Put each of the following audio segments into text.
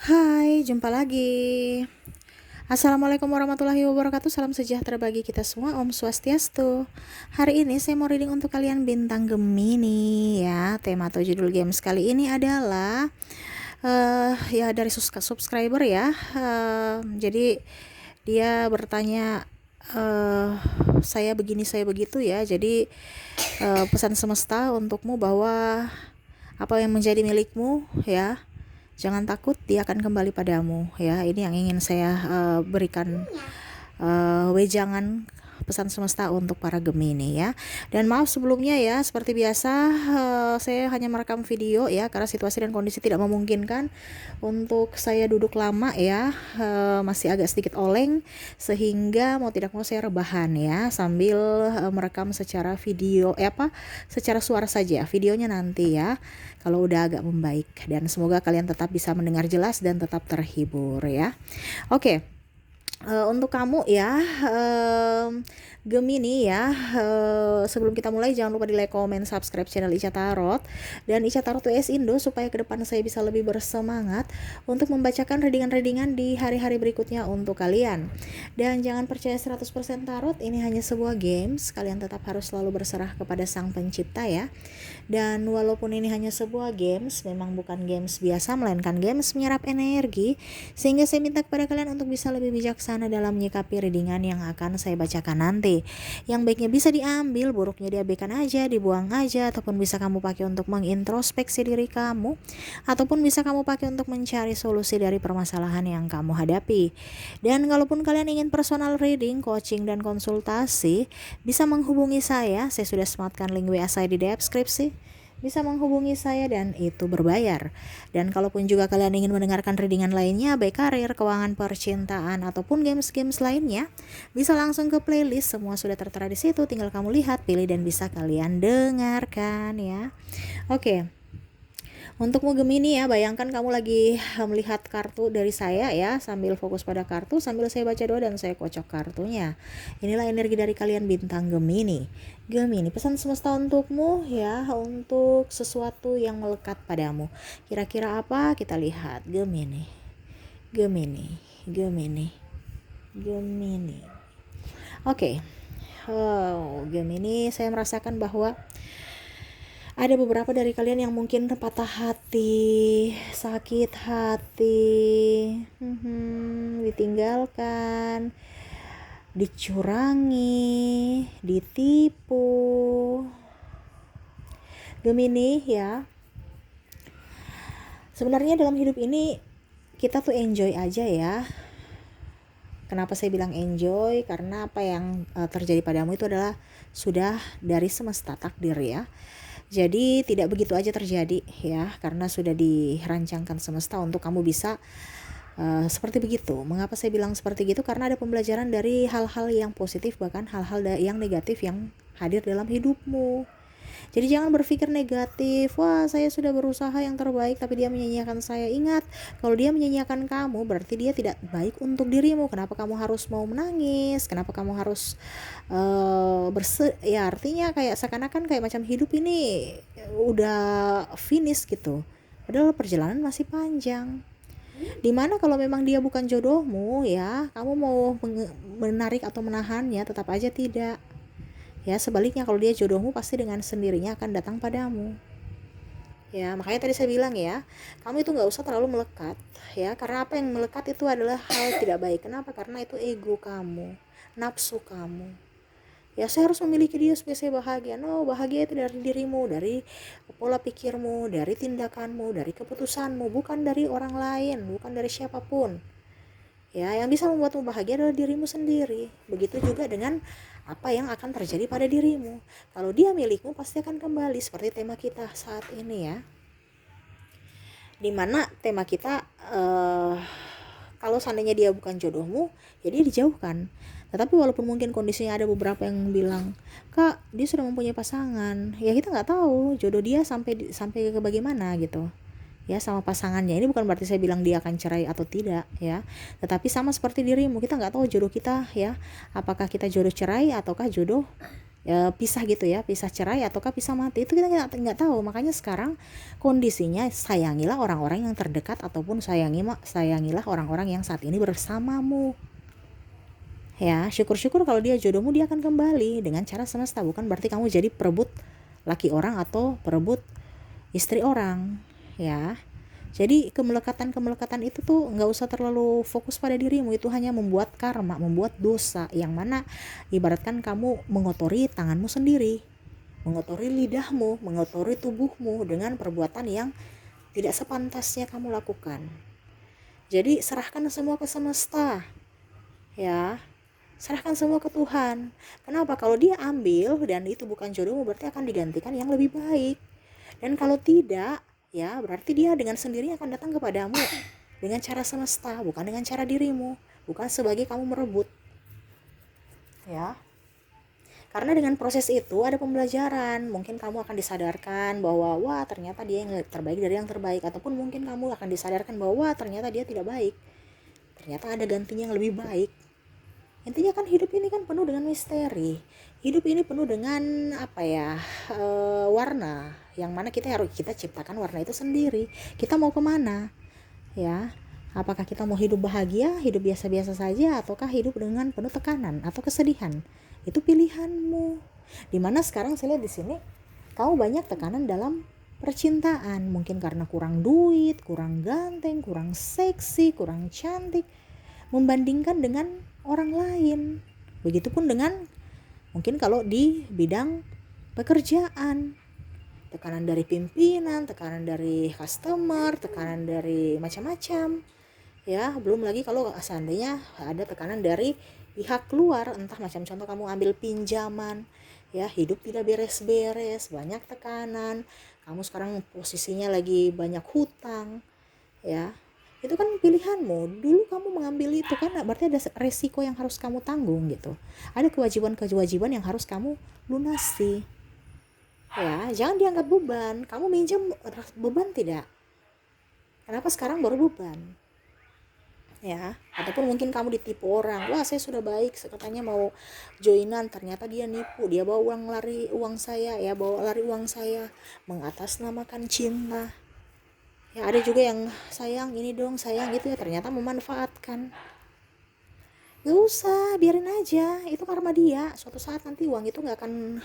Hai, jumpa lagi. Assalamualaikum warahmatullahi wabarakatuh. Salam sejahtera bagi kita semua. Om Swastiastu. Hari ini saya mau reading untuk kalian bintang Gemini ya. Tema atau judul games kali ini adalah ya dari subscriber ya. Jadi dia bertanya saya begini saya begitu ya. Jadi pesan semesta untukmu bahwa apa yang menjadi milikmu ya, jangan takut, dia akan kembali padamu ya. Ini yang ingin saya berikan wejangan pesan semesta untuk para Gemini ya. Dan maaf sebelumnya ya, seperti biasa saya hanya merekam video ya, karena situasi dan kondisi tidak memungkinkan untuk saya duduk lama ya. Masih agak sedikit oleng, sehingga mau tidak mau saya rebahan ya, sambil merekam secara video secara suara saja. Videonya nanti ya, kalau udah agak membaik, dan semoga kalian tetap bisa mendengar jelas dan tetap terhibur ya. Oke. Untuk kamu ya, Gemini ya, sebelum kita mulai jangan lupa di like, comment, subscribe channel Ica Tarot dan Ica Tarot US Indo, supaya ke depan saya bisa lebih bersemangat untuk membacakan readingan-readingan di hari-hari berikutnya untuk kalian. Dan jangan percaya 100% tarot, ini hanya sebuah games, kalian tetap harus selalu berserah kepada Sang Pencipta ya. Dan walaupun ini hanya sebuah games, memang bukan games biasa, melainkan games menyerap energi, sehingga saya minta kepada kalian untuk bisa lebih bijaksana dalam menyikapi readingan yang akan saya bacakan nanti. Yang baiknya bisa diambil, buruknya diabaikan aja, dibuang aja, ataupun bisa kamu pakai untuk mengintrospeksi diri kamu, ataupun bisa kamu pakai untuk mencari solusi dari permasalahan yang kamu hadapi. Dan kalaupun kalian ingin personal reading, coaching, dan konsultasi, bisa menghubungi saya sudah sematkan link WA saya di deskripsi. Bisa menghubungi saya dan itu berbayar. Dan kalaupun juga kalian ingin mendengarkan readingan lainnya, baik karir, keuangan, percintaan, ataupun games-games lainnya, bisa langsung ke playlist, semua sudah tertera di situ, tinggal kamu lihat, pilih, dan bisa kalian dengarkan ya. Oke. Untukmu Gemini ya, bayangkan kamu lagi melihat kartu dari saya ya, sambil fokus pada kartu, sambil saya baca doa dan saya kocok kartunya. Inilah energi dari kalian bintang Gemini. Gemini, pesan semesta untukmu ya, untuk sesuatu yang melekat padamu. Kira-kira apa? Kita lihat. Gemini. Gemini. Gemini. Gemini. Oke. Gemini, saya merasakan bahwa ada beberapa dari kalian yang mungkin patah hati, sakit hati, ditinggalkan, dicurangi, ditipu. Gemini ya, sebenarnya dalam hidup ini kita tuh enjoy aja ya. Kenapa saya bilang enjoy? Karena apa yang terjadi padamu itu adalah sudah dari semesta, takdir ya. Jadi tidak begitu aja terjadi ya, karena sudah dirancangkan semesta untuk kamu bisa seperti begitu. Mengapa saya bilang seperti gitu? Karena ada pembelajaran dari hal-hal yang positif, bahkan hal-hal yang negatif yang hadir dalam hidupmu. Jadi jangan berpikir negatif, wah saya sudah berusaha yang terbaik tapi dia menyanyiakan saya. Ingat, kalau dia menyanyiakan kamu berarti dia tidak baik untuk dirimu. Kenapa kamu harus mau menangis? Kenapa kamu harus ya artinya kayak seakan-akan kayak macam hidup ini udah finish gitu. Padahal perjalanan masih panjang. Dimana kalau memang dia bukan jodohmu ya, kamu mau menarik atau menahannya, tetap aja tidak. Ya, sebaliknya kalau dia jodohmu pasti dengan sendirinya akan datang padamu. Ya, makanya tadi saya bilang ya, kamu itu nggak usah terlalu melekat ya, karena apa yang melekat itu adalah hal tidak baik. Kenapa? Karena itu ego kamu, nafsu kamu. Ya, saya harus memiliki dia supaya saya bahagia. No, bahagia itu dari dirimu, dari pola pikirmu, dari tindakanmu, dari keputusanmu, bukan dari orang lain, bukan dari siapapun. Ya, yang bisa membuatmu bahagia adalah dirimu sendiri. Begitu juga dengan apa yang akan terjadi pada dirimu. Kalau dia milikmu pasti akan kembali, seperti tema kita saat ini ya. Dimana tema kita kalau seandainya dia bukan jodohmu, ya dia dijauhkan. Tetapi walaupun mungkin kondisinya ada beberapa yang bilang, Kak, dia sudah mempunyai pasangan. Ya kita nggak tahu jodoh dia sampai ke bagaimana gitu. Ya, sama pasangannya. Ini bukan berarti saya bilang dia akan cerai atau tidak ya, tetapi sama seperti dirimu, kita nggak tahu jodoh kita ya, apakah kita jodoh cerai ataukah jodoh pisah gitu ya, pisah cerai ataukah pisah mati, itu kita nggak tahu. Makanya sekarang kondisinya sayangilah orang-orang yang terdekat, ataupun sayangilah orang-orang yang saat ini bersamamu. Ya, syukur-syukur kalau dia jodohmu, dia akan kembali dengan cara semesta, bukan berarti kamu jadi perebut laki orang atau perebut istri orang, ya. Jadi kemelekatan itu tuh nggak usah terlalu fokus pada dirimu, itu hanya membuat karma, membuat dosa, yang mana ibaratkan kamu mengotori tanganmu sendiri, mengotori lidahmu, mengotori tubuhmu dengan perbuatan yang tidak sepantasnya kamu lakukan. Jadi serahkan semua ke semesta, ya. Serahkan semua ke Tuhan. Kenapa? Kalau dia ambil dan itu bukan jodohmu, berarti akan digantikan yang lebih baik. Dan kalau tidak, ya berarti dia dengan sendirinya akan datang kepadamu dengan cara semesta, bukan dengan cara dirimu, bukan sebagai kamu merebut, ya. Karena dengan proses itu ada pembelajaran. Mungkin kamu akan disadarkan bahwa wah ternyata dia yang terbaik dari yang terbaik, ataupun mungkin kamu akan disadarkan bahwa wah ternyata dia tidak baik, ternyata ada gantinya yang lebih baik. Intinya kan hidup ini kan penuh dengan misteri. Hidup ini penuh dengan warna, yang mana kita ciptakan warna itu sendiri. Kita mau kemana, ya? Apakah kita mau hidup bahagia, hidup biasa-biasa saja, ataukah hidup dengan penuh tekanan atau kesedihan? Itu pilihanmu. Dimana sekarang saya lihat di sini, kamu banyak tekanan dalam percintaan, mungkin karena kurang duit, kurang ganteng, kurang seksi, kurang cantik, membandingkan dengan orang lain. Begitupun dengan mungkin kalau di bidang pekerjaan, tekanan dari pimpinan, tekanan dari customer, tekanan dari macam-macam, ya. Belum lagi kalau seandainya ada tekanan dari pihak luar, entah macam contoh kamu ambil pinjaman, ya, hidup tidak beres-beres, banyak tekanan, kamu sekarang posisinya lagi banyak hutang, ya. Itu kan pilihanmu. Dulu kamu mengambil itu kan berarti ada resiko yang harus kamu tanggung gitu. Ada kewajiban yang harus kamu lunasi. Ya, jangan dianggap beban. Kamu minjem beban tidak? Kenapa sekarang baru beban? Ya, ataupun mungkin kamu ditipu orang. Wah, saya sudah baik, katanya mau joinan, ternyata dia nipu, dia bawa lari uang saya, mengatasnamakan cinta. Ya, ada juga yang sayang ini dong, sayang gitu ya, ternyata memanfaatkan. Gak usah, biarin aja, itu karma dia. Suatu saat nanti uang itu nggak akan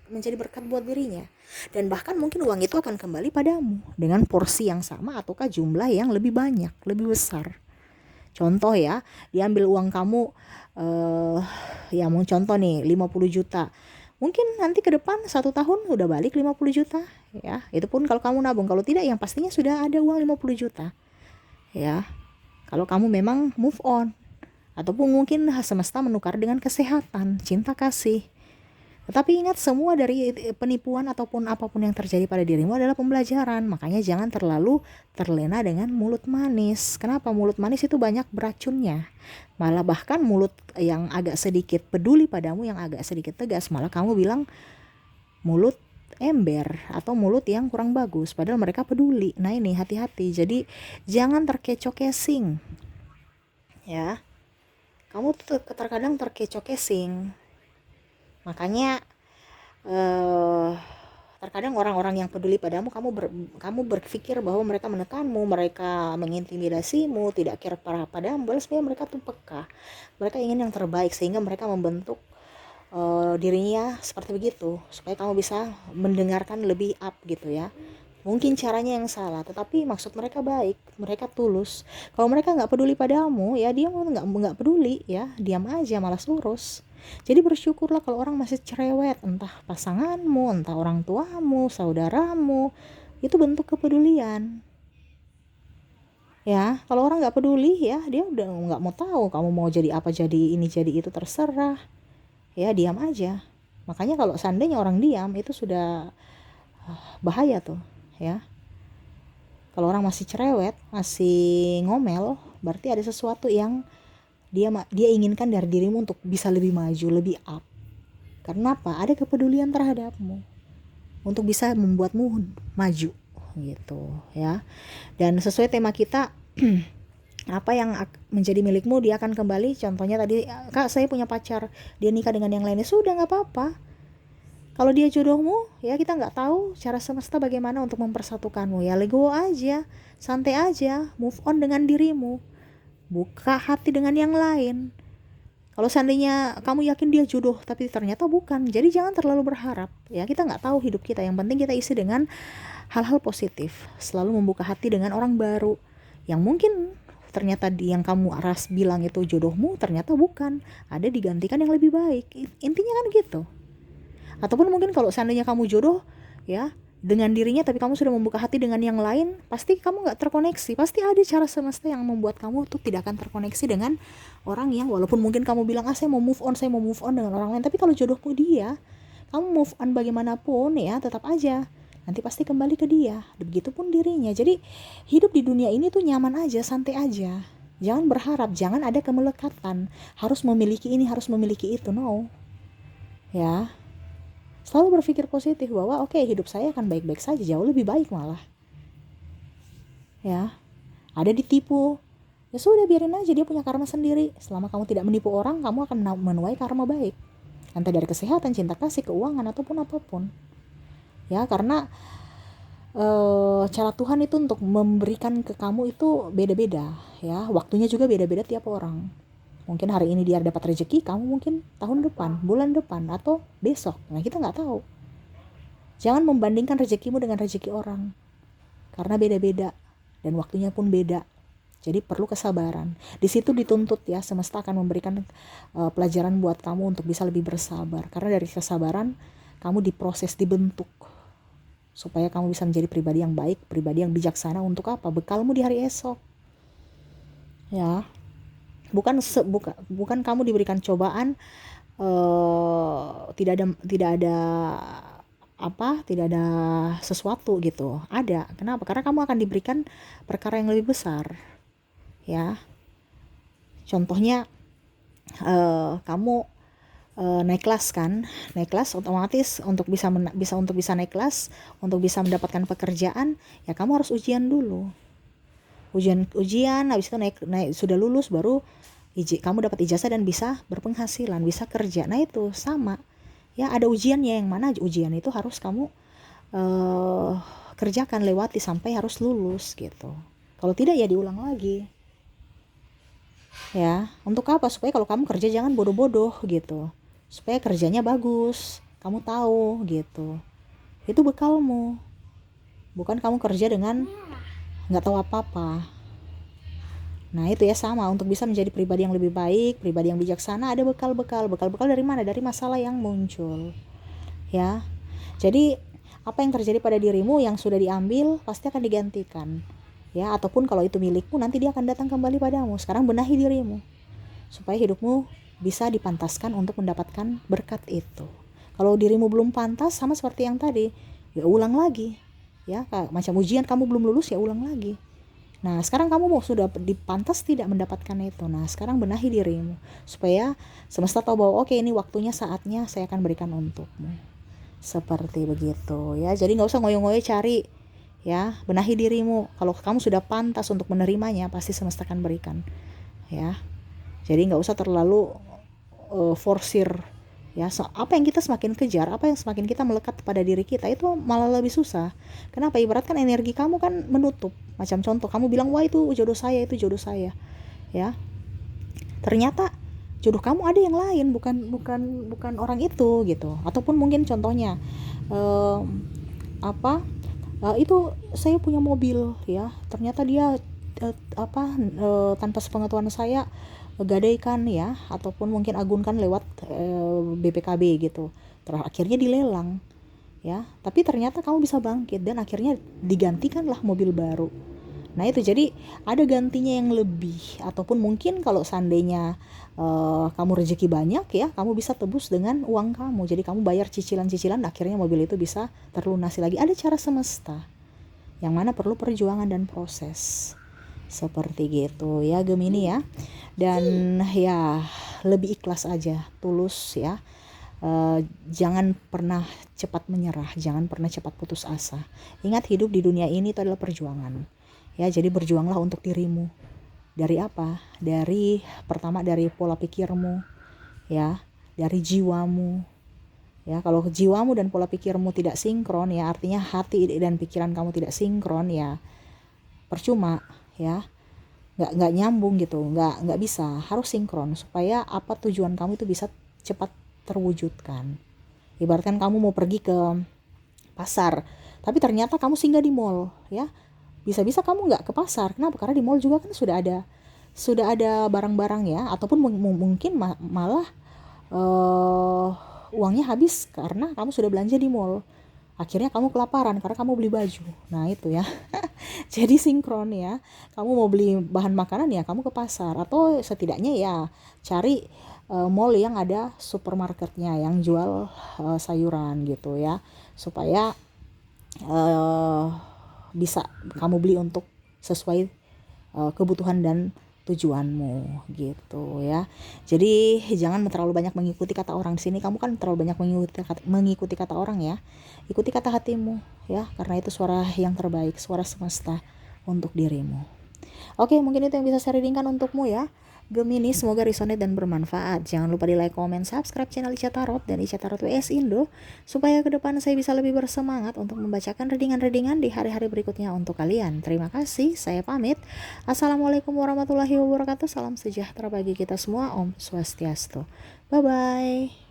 menjadi berkat buat dirinya, dan bahkan mungkin uang itu akan kembali padamu dengan porsi yang sama ataukah jumlah yang lebih banyak, lebih besar. Contoh ya, diambil uang kamu ya mau contoh nih 50 juta. Mungkin nanti ke depan 1 tahun udah balik 50 juta, ya. Itu pun kalau kamu nabung, kalau tidak yang pastinya sudah ada uang 50 juta. Ya. Kalau kamu memang move on, ataupun mungkin semesta menukar dengan kesehatan, cinta kasih. Tetapi ingat, semua dari penipuan ataupun apapun yang terjadi pada dirimu adalah pembelajaran. Makanya jangan terlalu terlena dengan mulut manis. Kenapa? Mulut manis itu banyak beracunnya. Malah bahkan mulut yang agak sedikit peduli padamu, yang agak sedikit tegas, malah kamu bilang mulut ember atau mulut yang kurang bagus, padahal mereka peduli. Nah ini hati-hati. Jadi jangan terkecoh casing, ya. Kamu tuh terkadang terkecoh casing. Makanya terkadang orang-orang yang peduli padamu, kamu berpikir bahwa mereka menekanmu, mereka mengintimidasimu, tidak care padamu. Sebenarnya mereka tuh peka, mereka ingin yang terbaik, sehingga mereka membentuk dirinya seperti begitu supaya kamu bisa mendengarkan lebih up gitu ya. Mungkin caranya yang salah, tetapi maksud mereka baik, mereka tulus. Kalau mereka nggak peduli padamu, ya dia nggak peduli, ya diam aja, malas urus. Jadi bersyukurlah kalau orang masih cerewet, entah pasanganmu, entah orang tuamu, saudaramu, itu bentuk kepedulian. Ya, kalau orang nggak peduli, ya dia udah nggak mau tahu kamu mau jadi apa, jadi ini, jadi itu, terserah. Ya diam aja. Makanya kalau seandainya orang diam, itu sudah bahaya tuh, ya. Kalau orang masih cerewet, masih ngomel, berarti ada sesuatu yang dia inginkan dari dirimu untuk bisa lebih maju, lebih up. Karena apa? Ada kepedulian terhadapmu untuk bisa membuatmu maju gitu, ya. Dan sesuai tema kita Apa yang menjadi milikmu dia akan kembali. Contohnya tadi, Kak saya punya pacar, dia nikah dengan yang lainnya, sudah nggak apa-apa. Kalau dia jodohmu, ya kita nggak tahu cara semesta bagaimana untuk mempersatukanmu. Ya legowo aja, santai aja, move on dengan dirimu, buka hati dengan yang lain. Kalau seandainya kamu yakin dia jodoh tapi ternyata bukan, jadi jangan terlalu berharap. Ya kita nggak tahu hidup kita, yang penting kita isi dengan hal-hal positif. Selalu membuka hati dengan orang baru yang mungkin ternyata yang kamu ras bilang itu jodohmu ternyata bukan, ada digantikan yang lebih baik. Intinya kan gitu. Ataupun mungkin kalau seandainya kamu jodoh ya dengan dirinya, tapi kamu sudah membuka hati dengan yang lain, pasti kamu nggak terkoneksi. Pasti ada cara semesta yang membuat kamu tuh tidak akan terkoneksi dengan orang yang, walaupun mungkin kamu bilang saya mau move on dengan orang lain, tapi kalau jodohmu dia, kamu move on bagaimanapun ya tetap aja nanti pasti kembali ke dia. Begitupun dirinya. Jadi hidup di dunia ini tuh nyaman aja, santai aja. Jangan berharap, jangan ada kemelekatan, harus memiliki ini, harus memiliki itu. No. Ya. Selalu berpikir positif bahwa oke, hidup saya akan baik-baik saja, jauh lebih baik malah. Ya. Ada ditipu, ya sudah biarin aja, dia punya karma sendiri. Selama kamu tidak menipu orang, kamu akan menuai karma baik. Entah dari kesehatan, cinta kasih, keuangan, ataupun apapun. Ya, karena cara Tuhan itu untuk memberikan ke kamu itu beda-beda ya, waktunya juga beda-beda tiap orang. Mungkin hari ini dia dapat rezeki, kamu mungkin tahun depan, bulan depan, atau besok. Nah kita nggak tahu. Jangan membandingkan rezekimu dengan rezeki orang, karena beda-beda dan waktunya pun beda. Jadi perlu kesabaran. Di situ dituntut ya, semesta akan memberikan pelajaran buat kamu untuk bisa lebih bersabar. Karena dari kesabaran kamu diproses, dibentuk supaya kamu bisa menjadi pribadi yang baik, pribadi yang bijaksana. Untuk apa? Bekalmu di hari esok. Ya, bukan kamu diberikan cobaan tidak ada sesuatu gitu. Ada. Kenapa? Karena kamu akan diberikan perkara yang lebih besar. Ya, contohnya kamu naik kelas kan, naik kelas otomatis untuk bisa naik kelas, untuk bisa mendapatkan pekerjaan, ya kamu harus ujian dulu. Ujian habis itu naik sudah lulus, baru kamu dapat ijazah dan bisa berpenghasilan, bisa kerja. Nah itu sama ya, ada ujiannya, yang mana ujian itu harus kamu kerjakan, lewati sampai harus lulus gitu. Kalau tidak ya diulang lagi. Ya, untuk apa? Supaya kalau kamu kerja jangan bodoh-bodoh gitu, supaya kerjanya bagus, kamu tahu gitu. Itu bekalmu, bukan kamu kerja dengan nggak tahu apa-apa. Nah itu ya, sama, untuk bisa menjadi pribadi yang lebih baik, pribadi yang bijaksana, ada bekal-bekal dari mana? Dari masalah yang muncul ya. Jadi apa yang terjadi pada dirimu yang sudah diambil pasti akan digantikan ya, ataupun kalau itu milikmu nanti dia akan datang kembali padamu. Sekarang benahi dirimu supaya hidupmu bisa dipantaskan untuk mendapatkan berkat itu. Kalau dirimu belum pantas, sama seperti yang tadi, ya ulang lagi ya, macam ujian kamu belum lulus, ya ulang lagi. Nah sekarang kamu mau sudah dipantas tidak mendapatkan itu, nah sekarang benahi dirimu supaya semesta tahu bahwa oke, ini waktunya, saatnya saya akan berikan untukmu. Seperti begitu ya. Jadi gak usah ngoyo-ngoyo cari ya, benahi dirimu. Kalau kamu sudah pantas untuk menerimanya, pasti semesta akan berikan ya. Jadi gak usah terlalu forsir ya. Apa yang kita semakin kejar, apa yang semakin kita melekat pada diri kita, itu malah lebih susah. Kenapa? Ibaratkan energi kamu kan menutup. Macam contoh, kamu bilang wah itu jodoh saya ya, ternyata jodoh kamu ada yang lain, bukan orang itu gitu. Ataupun mungkin contohnya itu saya punya mobil ya, ternyata dia tanpa sepengetahuan saya gadaikan ya, ataupun mungkin agunkan lewat BPKB gitu, akhirnya dilelang ya, tapi ternyata kamu bisa bangkit dan akhirnya digantikanlah mobil baru. Nah itu, jadi ada gantinya yang lebih. Ataupun mungkin kalau seandainya kamu rezeki banyak ya, kamu bisa tebus dengan uang kamu, jadi kamu bayar cicilan-cicilan, akhirnya mobil itu bisa terlunasi lagi. Ada cara semesta yang mana perlu perjuangan dan proses. Seperti gitu ya Gemini ya. Dan ya lebih ikhlas aja, tulus ya. Jangan pernah cepat menyerah, jangan pernah cepat putus asa. Ingat, hidup di dunia ini itu adalah perjuangan ya, jadi berjuanglah untuk dirimu Dari apa? Dari pertama dari pola pikirmu, ya, dari jiwamu. Ya, kalau jiwamu dan pola pikirmu tidak sinkron, ya artinya hati dan pikiran kamu tidak sinkron, ya percuma, ya nggak nyambung gitu, nggak bisa, harus sinkron supaya apa tujuan kamu itu bisa cepat terwujudkan. Ibaratkan kamu mau pergi ke pasar, tapi ternyata kamu singgah di mall, ya bisa-bisa kamu nggak ke pasar. Kenapa? Karena di mall juga kan sudah ada barang-barang, ya, ataupun mungkin malah uangnya habis karena kamu sudah belanja di mall. Akhirnya kamu kelaparan karena kamu beli baju. Nah itu ya. Jadi sinkron, ya. Kamu mau beli bahan makanan, ya kamu ke pasar, atau setidaknya ya cari mall yang ada supermarketnya yang jual sayuran gitu, ya, supaya bisa kamu beli untuk sesuai kebutuhan dan tujuanmu gitu, ya. Jadi jangan terlalu banyak mengikuti kata orang. Di sini kamu kan terlalu banyak mengikuti kata orang, ya. Ikuti kata hatimu, ya, karena itu suara yang terbaik, suara semesta untuk dirimu. Oke, mungkin itu yang bisa saya readingkan untukmu, ya Gemini. Semoga resonate dan bermanfaat. Jangan lupa di like, comment, subscribe channel Ica Tarot dan Ica Tarot WS Indo, supaya ke depan saya bisa lebih bersemangat untuk membacakan readingan-readingan di hari-hari berikutnya untuk kalian. Terima kasih, saya pamit. Assalamualaikum warahmatullahi wabarakatuh. Salam sejahtera bagi kita semua. Om Swastiastu. Bye-bye.